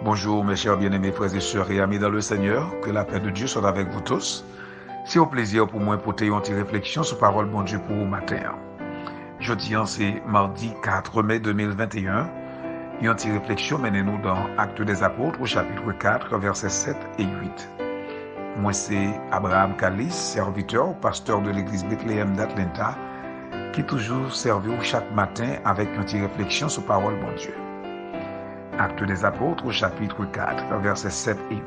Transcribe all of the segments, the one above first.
Bonjour mes chers bien-aimés frères et sœurs et amis dans le Seigneur, que la paix de Dieu soit avec vous tous. C'est un plaisir pour moi pour une petite réflexion sur parole bon Dieu pour vous matin. Jeudi, c'est mardi 4 mai 2021. Une petite réflexion menez-nous dans Actes des Apôtres au chapitre 4, versets 7 et 8. Moi c'est Abraham Kalis, serviteur, pasteur de l'église Bethléem d'Atlanta, qui toujours servi chaque matin avec une petite réflexion sur parole bon Dieu. Actes des Apôtres au chapitre 4, versets 7 et 8.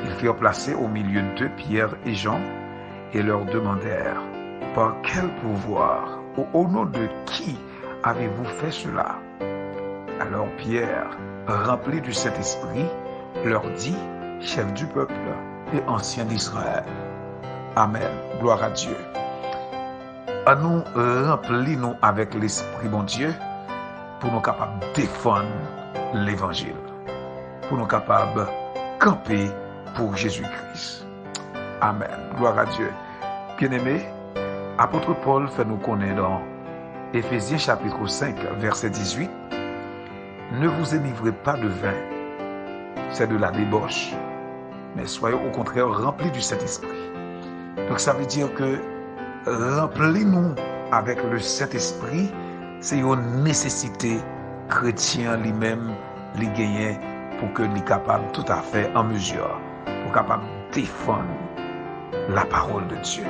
Ils furent placés au milieu de Pierre et Jean et leur demandèrent « Par quel pouvoir ou au nom de qui avez-vous fait cela ?» Alors Pierre, rempli du Saint-Esprit, leur dit « Chef du peuple et ancien d'Israël. » Amen. Gloire à Dieu. À nous remplis-nous avec l'Esprit bon Dieu pour nous capables de défendre l'Évangile, pour nous capables de camper pour Jésus-Christ. Amen. Gloire à Dieu. Bien-aimés, apôtre Paul fait nous connaître dans Éphésiens chapitre 5, verset 18, « Ne vous énivrez pas de vin, c'est de la débauche, mais soyez au contraire remplis du Saint-Esprit. » Donc ça veut dire que remplis-nous avec le Saint-Esprit, c'est une nécessité chrétien lui-même, lui gagner pour que lui capable tout à fait en mesure, pour capable défendre la parole de Dieu,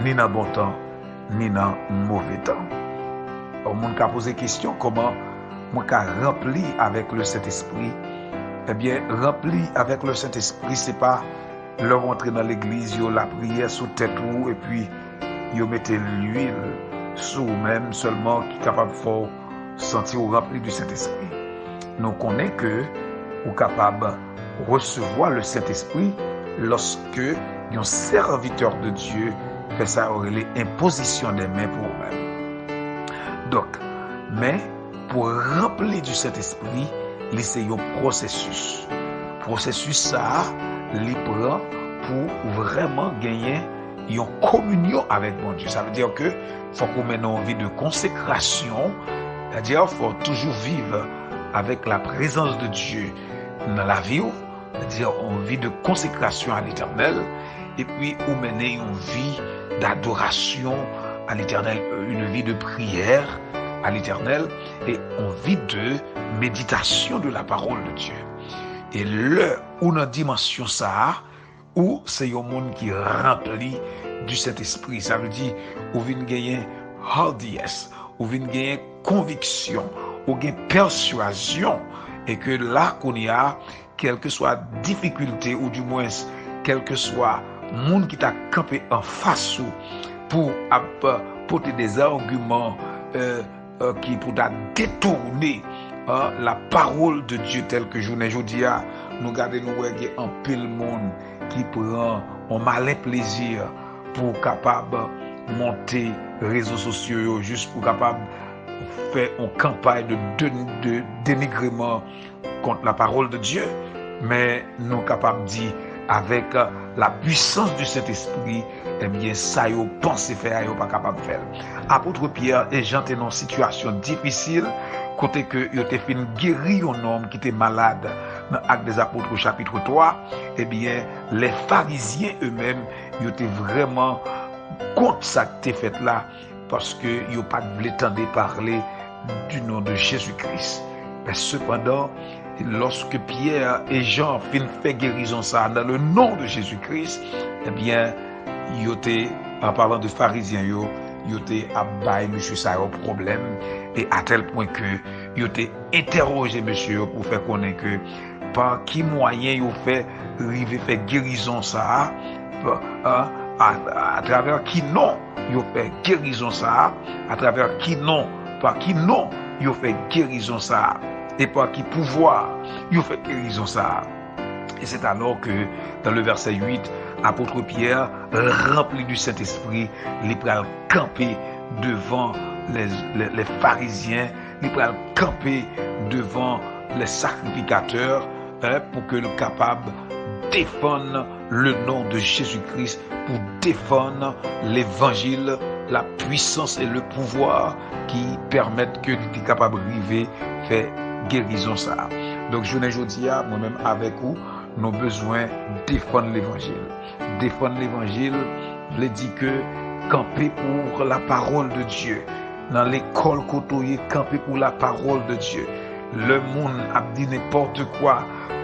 ni dans bon temps, ni dans mauvais temps. On m'a posé question comment moi rempli avec le Saint-Esprit. Eh bien, rempli avec le Saint-Esprit, c'est pas leur entrer dans l'église, yo la prière sous tête ou et puis yo mettez l'huile sur même seulement qui est capable de faire sentir rempli du Saint-Esprit. Nous connaissons que vous êtes capable de recevoir le Saint-Esprit lorsque un serviteur de Dieu fait ça, l'imposition des mains pour vous-même. Donc, mais pour remplir du Saint-Esprit, c'est un processus. Processus ça, il prend pour vraiment gagner une communion avec mon Dieu. Ça veut dire que faut qu'on mène une vie de consécration, c'est-à-dire qu'il faut toujours vivre avec la présence de Dieu dans la vie, c'est-à-dire une vie de consécration à l'Éternel, et puis on mener une vie d'adoration à l'Éternel, une vie de prière à l'Éternel, et une vie de méditation de la parole de Dieu. Et là où dans dimension ça, où c'est un monde qui remplit du Saint-Esprit, ça veut dire où vient gagner hardiesse, où vient gagner conviction, où vient persuasion, et que là qu'on y a, quelle que soit difficulté ou du moins quel que soit monde qui t'a campé en face pour apporter des arguments qui pour détourner la parole de Dieu telle que journée aujourd'hui nous gardons nous en pile monde qui prend un malin plaisir pour capable monter réseaux sociaux juste pour capable faire une campagne de dénigrement contre la parole de Dieu, mais nous capables de dire avec la puissance du Saint-Esprit, eh bien ça yo pensé faire yo pas capable de faire. Apôtre Pierre et Jean étaient dans une situation difficile côté que yo te fin guéri un homme qui était malade dans Actes des Apôtres au chapitre 3, eh bien les pharisiens eux-mêmes ils étaient vraiment contre ça que fait là parce que ils pas voulu entendre parler du nom de Jésus-Christ. Mais cependant, lorsque Pierre et Jean fait guérison ça dans le nom de Jésus-Christ, eh bien ils étaient en parlant de pharisiens ils étaient abaye monsieur ça un problème et à tel point que ils étaient interrogé monsieur pour faire connaître que par qui moyen ils fait arriver faire guérison ça à travers qui nom ils fait guérison ça à travers qui nom par qui nom ils fait guérison ça et par qui pouvoir ils fait guérison ça. Et c'est alors que dans le verset 8 apôtre Pierre rempli du Saint-Esprit il pral camper devant les pharisiens, il pral camper devant les sacrificateurs pour que le capable défendre le nom de Jésus-Christ, pour défendre l'évangile, la puissance et le pouvoir qui permettent que tu es capable de vivre, faire guérison ça. Donc, je ne dis moi-même avec vous, nous avons besoin de défendre l'évangile. Défendre l'évangile, veut dire que camper pour la parole de Dieu. Dans l'école côtoyer, camper pour la parole de Dieu. Le monde a dit n'importe quoi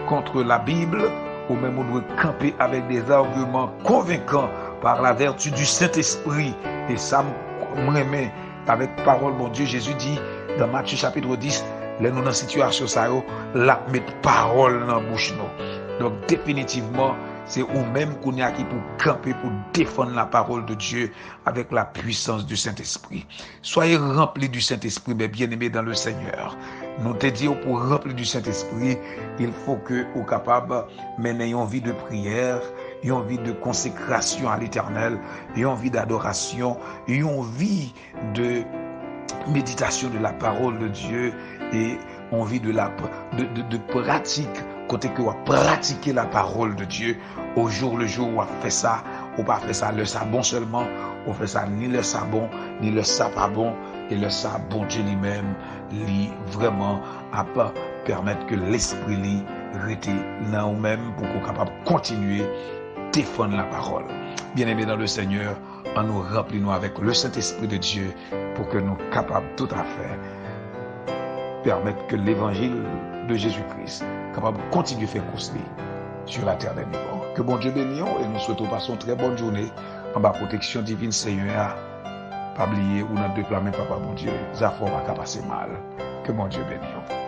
contre la Bible, ou même on doit camper avec des arguments convaincants par la vertu du Saint-Esprit. Et ça me remet avec parole, mon Dieu. Jésus dit dans Matthieu chapitre 10, là nous dans la situation, ça la mettre parole dans la bouche. Donc définitivement, c'est vous-même qu'on est qui pour camper, pour défendre la parole de Dieu avec la puissance du Saint-Esprit. Soyez remplis du Saint-Esprit, mes bien-aimés dans le Seigneur. Nous te disons pour remplir du Saint-Esprit, il faut que vous capable mener une vie de prière, une vie de consécration à l'Éternel, une vie d'adoration, une vie de méditation de la parole de Dieu et une vie de pratique. Côté que vous pratiquez la parole de Dieu au jour le jour, vous fait ça, ou pas fait ça le sabon seulement, ou fait ça ni le sabon, ni le sapabon, et le sabon Dieu lui-même, lui vraiment à pas permettre que l'esprit lui reste là ou même pour qu'on capable continuer défendre la parole. Bien-aimés dans le Seigneur, en nous remplissons avec le Saint-Esprit de Dieu pour que nous capables tout à fait permettre que l'évangile de Jésus-Christ capable de continuer à faire course sur la terre des vivants. Que bon Dieu bénisse et nous souhaitons passer une très bonne journée en bas protection divine Seigneur. Pas oublier ou dans deux plats, mais papa bon Dieu, ça va pas passer mal. Que bon Dieu bénisse.